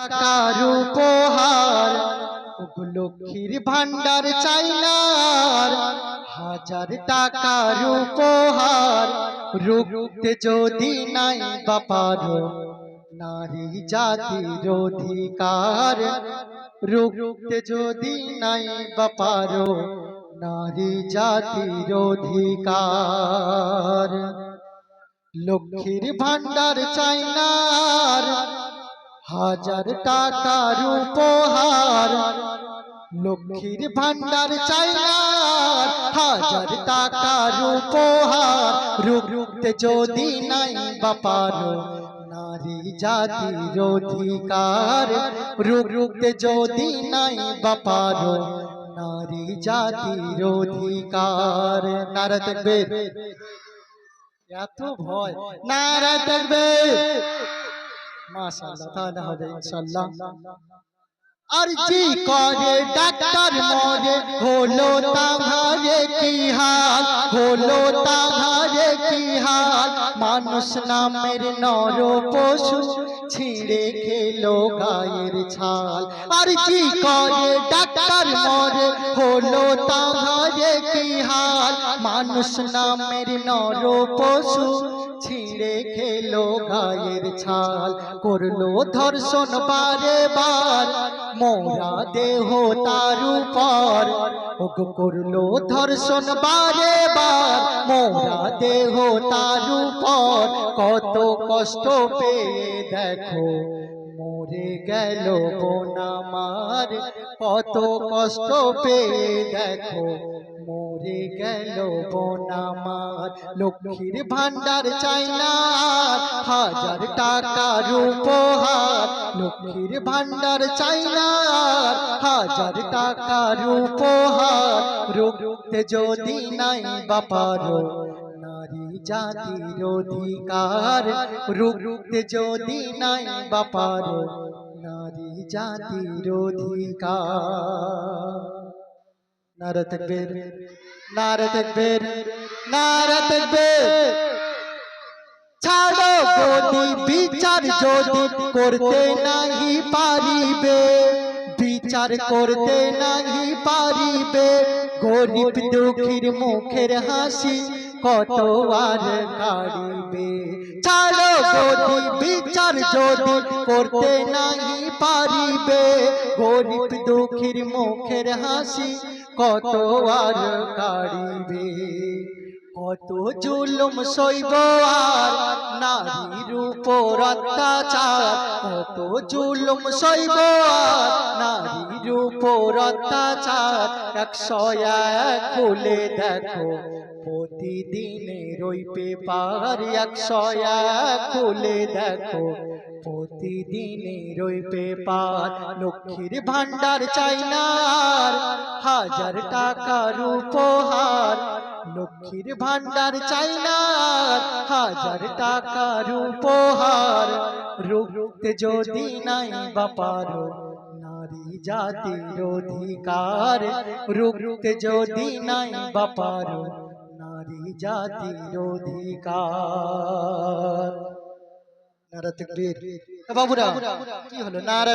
টাকার উপহার, লক্ষ্মীর ভান্ডার চাইনার, 1000 টাকার উপহার, রুখতে যদি নাই বাপারো নারী জাতির অধিকার, রুখতে যদি নাই বাপারো নারী জাতির অধিকার। লক্ষ্মীর ভান্ডার চাইনার, 1000 টাকার উপহার, লক্ষ্মীর ভান্ডার চাইনার, 1000 টাকার উপহার, রুখতে যদি নাই বাপারো নারী জাতির অধিকার, রুখতে যদি নাই বাপারো নারী জাতির অধিকার। নারা তাকবীর, এত ভয়, নারা তাকবীর, মাশাআল্লাহ, তাহলে হবে ইনশাআল্লাহ। अर्जी करे डॉक्टर मोरे होलो ताहारे की हाल, होलो ताहारे की हाल, मानुष नामेर नर पशु छिड़े खेलो गायेर छाल। अर्जी करे डॉक्टर मोरे होलो ताहारे की हाल, मानुष नामेर नर पशु छिड़े खेलो गायेर छाल। करलो धर्षण बारे बार मोरा देह तार ऊपर, करलो धर्षण बारे बार मोरा देह तार ऊपर, कत कष्ट पेये देखो मरे गेल बोन आमार, कत कष्ट पेये देखो मरे गेल बोन आमार। लक्ष्मीर भांडार चाइनार, 1000 टाकार उपहार, लक्ष्मीर भांडार चाइनार, 1000 टाकार उपहार, রুখতে যদি নাই বাপারো নারী জাতির অধিকার, রুখতে যদি নাই বাপারো নারী জাতির অধিকার। নারা তাকবীর, নারা তাকবীর, নারা তাকবীর। ছাড়ো গদি বিচার যদি করতে নাহি পারিবে, বিচার করতে নাহি পারিবে, গরিব দুঃখীর মুখের হাসি কত আর কাড়িবে। ছাড়ো গদি বিচার যদি করতে নাহি পারিবে, গরিব দুঃখীর মুখের হাসি কত আর কাড়িবে। কত জুলুম সইব আর নারীর উপর অত্যাচার, কত জুলুম সইব আর নারীর উপর অত্যাচার। 101 খুলে দেখো প্রতিদিনের ওই পেপার, 101 খুলে দেখো প্রতিদিনের ওই পেপার। লক্ষ্মীর ভান্ডার চাইনার, 1000 টাকার উপহার, লক্ষ্মীর ভান্ডার চাইনার, 1000 টাকার উপহার, রুখতে যদি নাই বাপারো নারী জাতির অধিকার, রুখতে যদি নাই বাপারো নারী জাতির অধিকার। নারা তাকবীর। বাবুরা কি হলো? নারা